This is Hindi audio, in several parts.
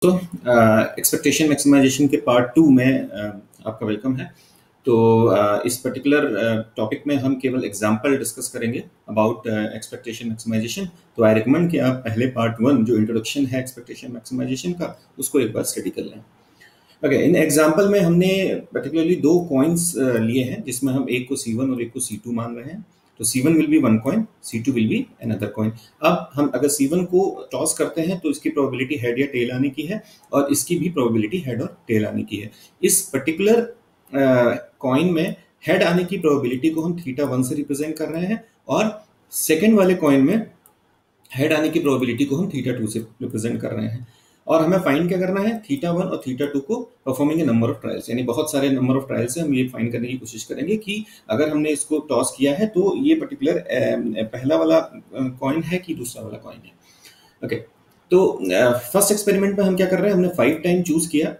तो एक्सपेक्टेशन मैक्सिमाइजेशन के पार्ट 2 में आपका वेलकम है। तो इस पर्टिकुलर टॉपिक में हम केवल एग्जांपल डिस्कस करेंगे अबाउट एक्सपेक्टेशन मैक्सिमाइजेशन। तो आई रिकमेंड कि आप पहले पार्ट 1 जो इंट्रोडक्शन है एक्सपेक्टेशन मैक्सिमाइजेशन का उसको एक बार स्टडी कर लें। ओके, इन एग्जांपल में हमने पर्टिकुलरली दो कॉइन्स लिए हैं जिसमें हम एक को C1 और एक को C2 मान रहे हैं। तो C1 will be one coin, C2 will be another coin. अब हम अगर C1 को टॉस करते हैं तो इसकी प्रोबेबिलिटी हेड या टेल आने की है और इसकी भी प्रोबेबिलिटी हेड और टेल आने की है। इस पर्टिकुलर कॉइन में हेड आने की प्रोबेबिलिटी को हम θ1 से रिप्रेजेंट कर रहे हैं और सेकेंड वाले कॉइन में हेड आने की प्रोबेबिलिटी को हम θ2 से रिप्रेजेंट कर रहे हैं। और हमें फाइंड क्या करना है, θ1 और θ2 को performing A number of trials, यानी बहुत सारे नंबर ऑफ ट्रायल्स से हम ये फाइंड करने की कोशिश करेंगे कि अगर हमने इसको टॉस किया है तो ये पर्टिकुलर पहला वाला कॉइन है कि दूसरा वाला कॉइन है। ओके, तो फर्स्ट एक्सपेरिमेंट में हम क्या कर रहे हैं, हमने 5 टाइम चूज किया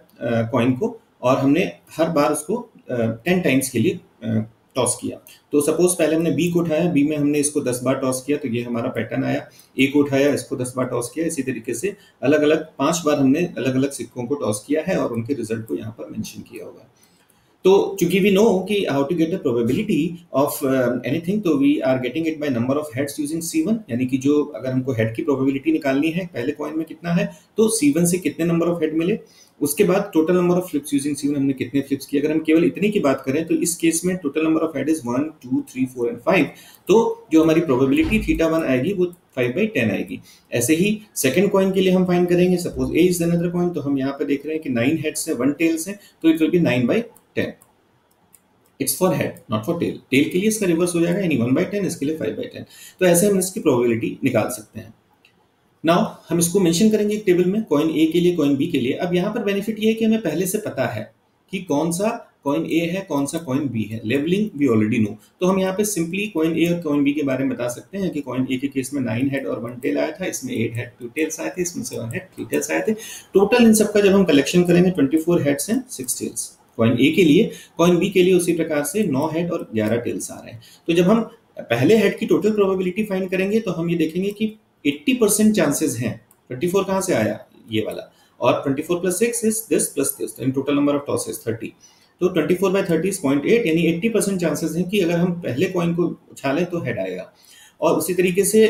कॉइन को और हमने हर बार उसको 10 टाइम्स के लिए टॉस किया। तो सपोज पहले हमने बी को उठाया, बी में हमने इसको 10 बार टॉस किया तो ये हमारा पैटर्न आया। ए को उठाया, इसको 10 बार टॉस किया। इसी तरीके से अलग अलग 5 बार हमने अलग अलग सिक्कों को टॉस किया है और उनके रिजल्ट को यहाँ पर मेंशन किया होगा। तो चूंकि वी नो कि how to get the probability of anything, तो we are getting it by number of heads using C1, यानी कि जो अगर हमको हेड की प्रोबेबिलिटी निकालनी है पहले कॉइन में कितना है तो C1 से कितने नंबर ऑफ हेड मिले, उसके बाद total number of flips using C1 हमने कितने फ्लिप्स किए। अगर हम केवल इतनी की बात करें तो इस केस में total number of head is 1 2 3 4 and 5। तो जो हमारी प्रोबेबिलिटी θ1 आएगी वो 5/10 आएगी। ऐसे ही सेकंड कॉइन के लिए हम फाइंड करेंगे, suppose A is another coin, तो हम यहाँ पे देख रहे हैं कि 9 हेड्स है 1 टेल्स है, तो it will be 9/10। It's for head not for tail. Tail के लिए इसका रिवर्स हो जाएगा, यानी 1/10, इसके लिए 5/10। तो ऐसे हम इसकी प्रोबेबिलिटी निकाल सकते हैं। नाउ हम इसको मेंशन करेंगे एक टेबल में, कॉइन ए के लिए कॉइन बी के लिए। अब यहाँ पर बेनिफिट ये है कि हमें पहले से पता है कि कौन सा कॉइन ए है कौन सा कॉइन बी है। लेवलिंग वी ऑलरेडी नो, तो हम यहाँ पे सिंपली कॉइन ए और कॉइन बी के बारे में बता सकते हैं कि कॉइन ए के केस में 9 हेड और 1 टेल आया था, इसमें 8 हेड 2 टेल्स आए थे, इसमें 7 हेड 3 टेल्स आए थे। टोटल इन सबका जब हम कलेक्शन करेंगे 24 हेड्स एंड 6 टेल्स कॉइन ए के लिए। कॉइन बी के लिए उसी प्रकार से 9 हेड और 11 टेल्स आ रहे हैं। तो जब हम पहले हेड की टोटल प्रोबेबिलिटी फाइंड करेंगे तो हम ये देखेंगे कि 80% चांसेस हैं। 24 कहाँ से आया, ये वाला, और 24 plus 6 is this plus this, in total number of tosses 30। तो 24/30 इज 0.8, यानी 80% चांसेस हैं कि अगर हम पहले कॉइन को उछालें तो हेड आएगा। और उसी तरीके से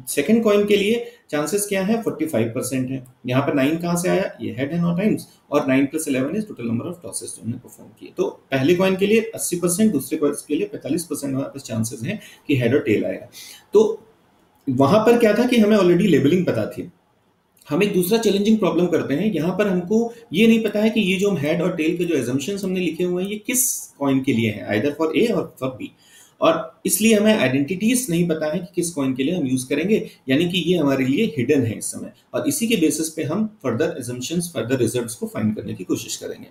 सेकंड कॉइन के लिए चांसेस क्या है, 45% है। यहाँ पर 9 कहाँ से आया, ये हेड है 9 टाइम्स, और 9 plus 11 is total number of tosses जो हमने परफॉर्म किए। तो पहले कॉइन के लिए 80%, दूसरे कॉइन के लिए 45% हमारे पास चांसेस हैं कि हेड और टेल आएगा। तो वहां पर क्या था कि हमें ऑलरेडी लेबलिंग पता थी। हम एक दूसरा चैलेंजिंग प्रॉब्लम करते हैं, यहाँ पर हमको ये नहीं पता है कि ये जो हम हेड और टेल के जो एजम्पशंस हमने लिखे हुए हैं ये किस कॉइन के लिए है, आइदर फॉर ए और फॉर बी। और इसलिए हमें आइडेंटिटीज नहीं पता है कि किस कॉइन के लिए हम यूज करेंगे, यानी कि ये हमारे लिए हिडन है इस समय, और इसी के बेसिस पे हम फर्दर एजम्पशंस फर्दर रिजल्ट्स को फाइंड करने की कोशिश करेंगे।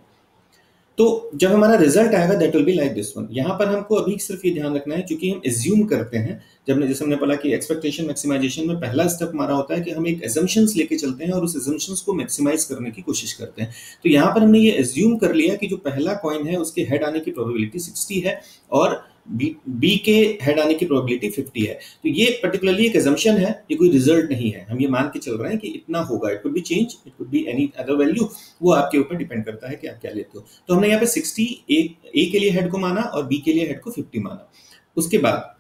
तो जब हमारा रिजल्ट आएगा that will be like this one. यहाँ पर हमको अभी सिर्फ ये ध्यान रखना है, क्योंकि हम एज्यूम करते हैं, जैसे हमने बोला कि एक्सपेक्टेशन मैक्सिमाइजेशन में पहला स्टेप हमारा होता है कि हम एक एजम्पशंस लेके चलते हैं और उस एजम्पशंस को मैक्सिमाइज करने की कोशिश करते हैं। तो यहाँ पर हमने ये एज्यूम कर लिया कि जो पहला कॉइन है उसके हेड आने की प्रोबेबिलिटी 60 है और बी के हेड आने की प्रोबेबिलिटी 50 है। तो ये पर्टिकुलरली एक एजम्पशन है, ये कोई रिजल्ट नहीं है। हम ये मान के चल रहे हैं कि इतना होगा, it could be change, it could be any other value, वो आपके ऊपर डिपेंड करता है कि आप क्या लेते हो। तो हमने यहाँ पे 60 ए के लिए हेड को माना और बी के लिए हेड को 50 माना। उसके बाद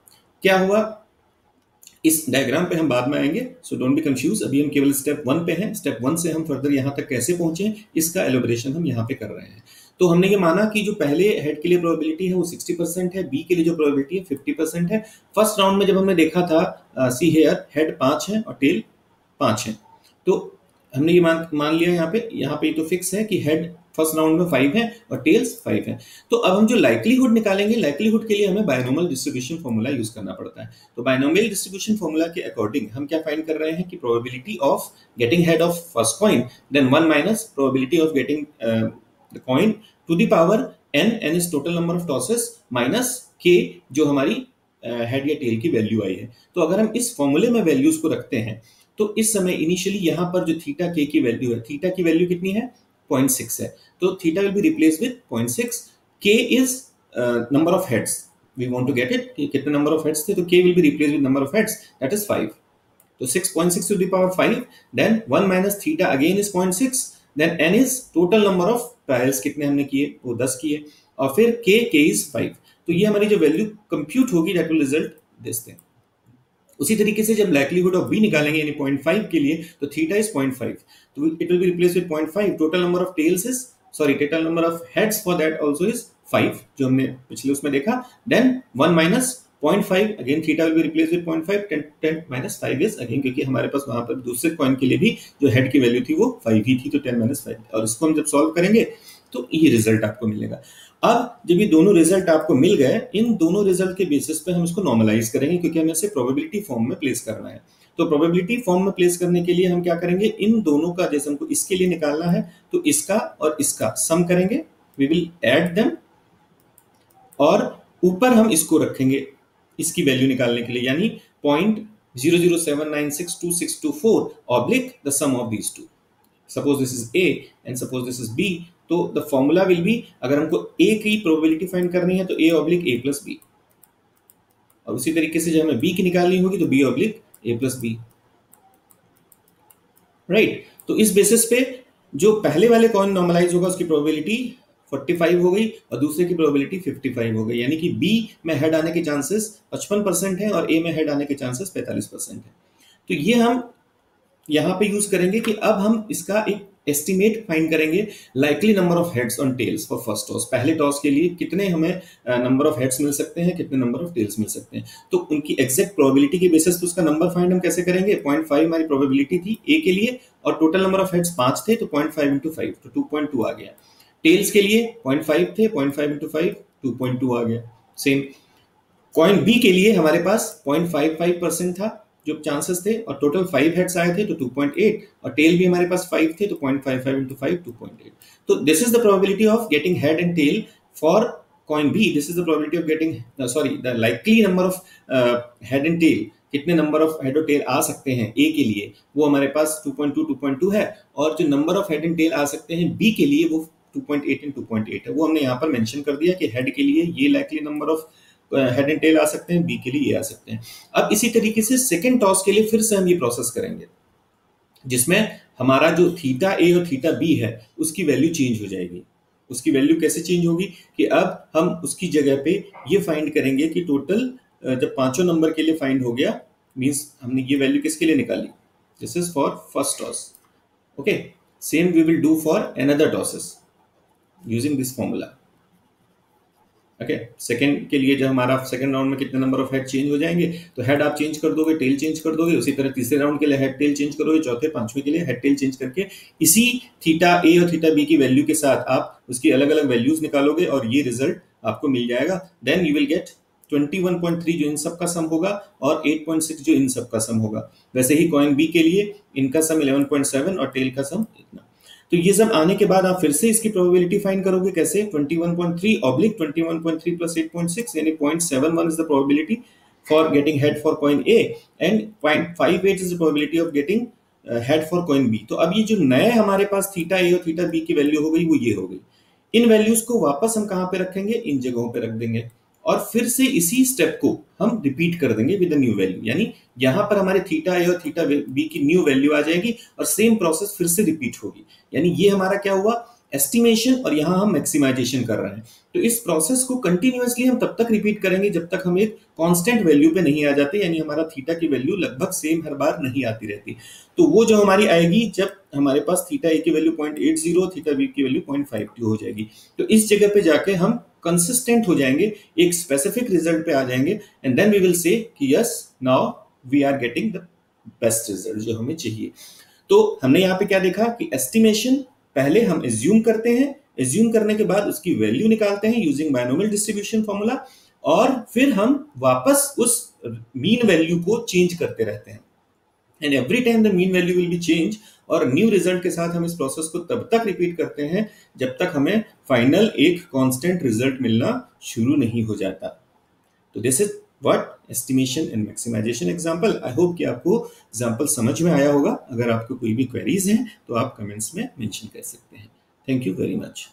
क्या हुआ, इस डायग्राम पे हम बाद में आएंगे, सो डोंट बी कंफ्यूज। अभी हम केवल स्टेप 1 पे हैं। स्टेप 1 से हम फर्दर यहाँ तक कैसे पहुंचे इसका एलोबरेशन हम यहाँ पे कर रहे हैं। तो हमने ये माना कि जो पहले हेड के लिए प्रोबेबिलिटी है वो 60% है, बी के लिए जो प्रोबेबिलिटी है 50% है। फर्स्ट राउंड में जब हमने देखा था सी हेयर हेड 5 है और टेल 5 है, तो हमने ये मान लिया यहाँ पे तो फिक्स है कि हेड फर्स्ट राउंड में 5 है और टेल्स 5 है। तो अब हम जो लाइक्लीहुड निकालेंगे, लाइक्लीहुड के लिए हमें बायनोमियल डिस्ट्रीब्यूशन फॉर्मूला यूज करना पड़ता है। तो बायनोमियल डिस्ट्रीब्यूशन फॉर्मूला के अकॉर्डिंग हम क्या फाइंड कर रहे हैं कि probability of getting head of first coin then 1 minus probability of getting the coin to the power n, n is total number of tosses, minus k जो हमारी हेड या टेल की वैल्यू आई है। तो अगर हम इस फॉर्मूले में वैल्यूज को रखते हैं तो इस समय इनिशियली यहाँ पर जो थीटा k की वैल्यू है, थीटा की वैल्यू कितनी है 0.6 है, तो theta will be replace with 0.6। k is number of heads, we want to get it, कितने नंबर ऑफ हेड्स थे, तो k will be replace with number of heads that is 5। तो 6.6 to the power 5, then 1 minus theta again is 0.6, then n is total number of trials कितने हमने किए, वो 10 किए, और फिर k is 5। तो ये हमारी जो वैल्यू कंप्यूट होगी that will result this thing. उसी तरीके से जब लाइक्लीहुड ऑफ b निकालेंगे यानी 0.5 के लिए, तो थीटा इज 0.5, तो it will be replace with 0.5। Total number of tails is total number of heads for that also is 5, जो हमने पिछले उसमें देखा। Then 1 minus 0.5, again theta will be replace with 0.5, 10 minus 5 is again, क्योंकि हमारे पास वहां पर दूसरे कॉइन के लिए भी जो हेड की वैल्यू थी वो 5 ही थी, तो 10 minus 5, और इसको हम जब सॉल्व करेंगे तो ये रिजल्ट आपको मिलेगा। अब जब ये दोनों रिजल्ट आपको मिल गए, इन दोनों रिजल्ट के बेसिस पे हम इसको नॉर्मलाइज करेंगे, क्योंकि हमें इसे प्रोबेबिलिटी फॉर्म में प्लेस करना है। तो प्रोबेबिलिटी फॉर्म में प्लेस करने के लिए हम क्या करेंगे, इन दोनों का, जैसे हमको इसके लिए निकालना है तो इसका और इसका सम करेंगे, वी विल ऐड देम, और ऊपर हम इसको रखेंगे इसकी वैल्यू निकालने के लिए, यानी 0.007962624 oblique the sum of these two. Suppose this is A and suppose this is B, तो द फॉर्मूला विल बी, अगर हमको ए की प्रोबेबिलिटी फाइंड करनी है तो A oblique A plus B, और उसी तरीके से जब हमें बी की निकालनी होगी तो B oblique A plus B, right. तो इस बेसिस पे जो पहले वाले कॉइन नॉर्मलाइज होगा उसकी प्रोबेबिलिटी 45 हो गई और दूसरे की प्रोबेबिलिटी 55 हो गई, यानी कि बी में हेड आने के चांसेस 55% है और ए में हेड आने के चांसेस 45% है। तो ये हम यहां पे यूज करेंगे कि अब हम इसका एक एस्टिमेट फाइंड करेंगे, likely number of heads on tails for first toss. पहले टॉस के लिए कितने हमें नंबर ऑफ हेड्स मिल सकते हैं, कितने नंबर ऑफ टेल्स मिल सकते हैं, तो उनकी एग्जैक्ट प्रोबेबिलिटी के बेसिस पे उसका नंबर फाइंड हम कैसे करेंगे। 0.5 हमारी प्रोबेबिलिटी थी ए के लिए, और टोटल नंबर ऑफ हेड्स 5 थे, तो 0.5 into 5 तो 2.2 आ गया। टेल्स के लिए 0.5 थे, 0.5 into 5 2.2 आ गया। सेम कॉइन बी के लिए हमारे पास 0.55% था जो चांसेस थे, और टोटल 5 हेड्स आए थे तो 2.8, और टेल भी हमारे पास 5 थे, तो 0.55 into 5 2.8। तो this is the probability of getting head and tail for coin B. This is the probability of getting the likely number of head and tail, कितने नंबर ऑफ हेड और टेल आ सकते हैं ए के लिए, वो हमारे पास 2.2 है, और जो number of head and tail आ सकते हैं बी के लिए वो 2.8 and 2.8 है। वो हमने यहाँ पर मेंशन कर दिया कि हेड के लिए ये likely number of head and tail आ सकते हैं, बी के लिए ये आ सकते हैं। अब इसी तरीके से सेकंड टॉस के लिए फिर से हम ये प्रोसेस करेंगे, जिसमें हमारा जो थीटा ए और थीटा बी है उसकी वैल्यू चेंज हो जाएगी। उसकी वैल्यू कैसे चेंज होगी कि अब हम उसकी जगह पे ये फाइंड करेंगे कि टोटल जब पांचों नंबर के लिए फाइंड हो गया, मींस हमने ये वैल्यू किसके लिए निकाली, this is for first toss. Okay, same we will do for another tosses using this formula. Okay, second के लिए जब हमारा सेकंड राउंड में कितने नंबर ऑफ हेड चेंज हो जाएंगे, तो हेड आप चेंज कर दोगे, टेल चेंज कर दोगे। उसी तरह तीसरे राउंड के लिए हेड टेल चेंज करोगे, चौथे पांचवें के लिए हेड टेल चेंज करके इसी थीटा ए और थीटा बी की वैल्यू के साथ आप उसकी अलग अलग वैल्यूज निकालोगे और ये रिजल्ट आपको मिल जाएगा। देन यू विल गेट 21.3 जो इन सब का सम होगा और 8.6 जो इन सब का सम होगा। वैसे ही कॉइन बी के लिए इनका सम 11.7 और टेल का सम इतना। तो ये सब आने के बाद आप फिर से इसकी प्रोबेबिलिटी फाइंड करोगे कैसे, 21.3 ऑब्लिक 21.3 प्लस 8.6 यानी 0.71 is the probability for getting head for coin A and 0.58 is the probability of getting head for coin B. तो अब ये जो नए हमारे पास थीटा ए और थीटा बी की वैल्यू हो गई वो ये हो गई। इन वैल्यूज को वापस हम कहां पे रखेंगे, इन जगहों पे रख देंगे और फिर से इसी स्टेप को हम रिपीट कर देंगे विद न्यू वैल्यू, यानी यहां पर हमारे थीटा ए और थीटा बी की न्यू वैल्यू आ जाएगी और सेम प्रोसेस फिर से रिपीट होगी। यानी ये हमारा क्या हुआ, एस्टिमेशन, और यहां हम मैक्सिमाइजेशन कर रहे हैं। तो इस प्रोसेस को कंटिन्यूअसली हम तब तक रिपीट करेंगे जब तक हम एक कांस्टेंट वैल्यू पे नहीं आ जाते, यानी हमारा थीटा की वैल्यू लगभग सेम हर बार नहीं आती रहती। तो वो जो हमारी आएगी जब हमारे पास थीटा ए की वैल्यू 0.80, थीटा बी की वैल्यू 0.52 हो जाएगी। तो इस जगह पे जाके हम कंसिस्टेंट हो जाएंगे, एक स्पेसिफिक रिजल्ट पे आ जाएंगे and then we will say कि yes now we are getting the best result जो हमें चाहिए। तो हमने यहाँ पे क्या देखा कि एस्टिमेशन पहले हम एज्यूम करते हैं, एज्यूम करने के बाद उसकी वैल्यू निकालते हैं यूजिंग बायनोमियल डिस्ट्रीब्यूशन फॉर्मूला, और फिर हम वापस उस मीन वैल्यू को चेंज करते रहते हैं and every time the mean value will be change, और न्यू रिजल्ट के साथ हम इस प्रोसेस को तब तक रिपीट करते हैं जब तक हमें फाइनल एक कांस्टेंट रिजल्ट मिलना शुरू नहीं हो जाता। तो this is what estimation and maximization example. I hope कि आपको एग्जांपल समझ में आया होगा। अगर आपको कोई भी क्वेरीज हैं तो आप कमेंट्स में मेंशन कर सकते हैं। Thank you very much.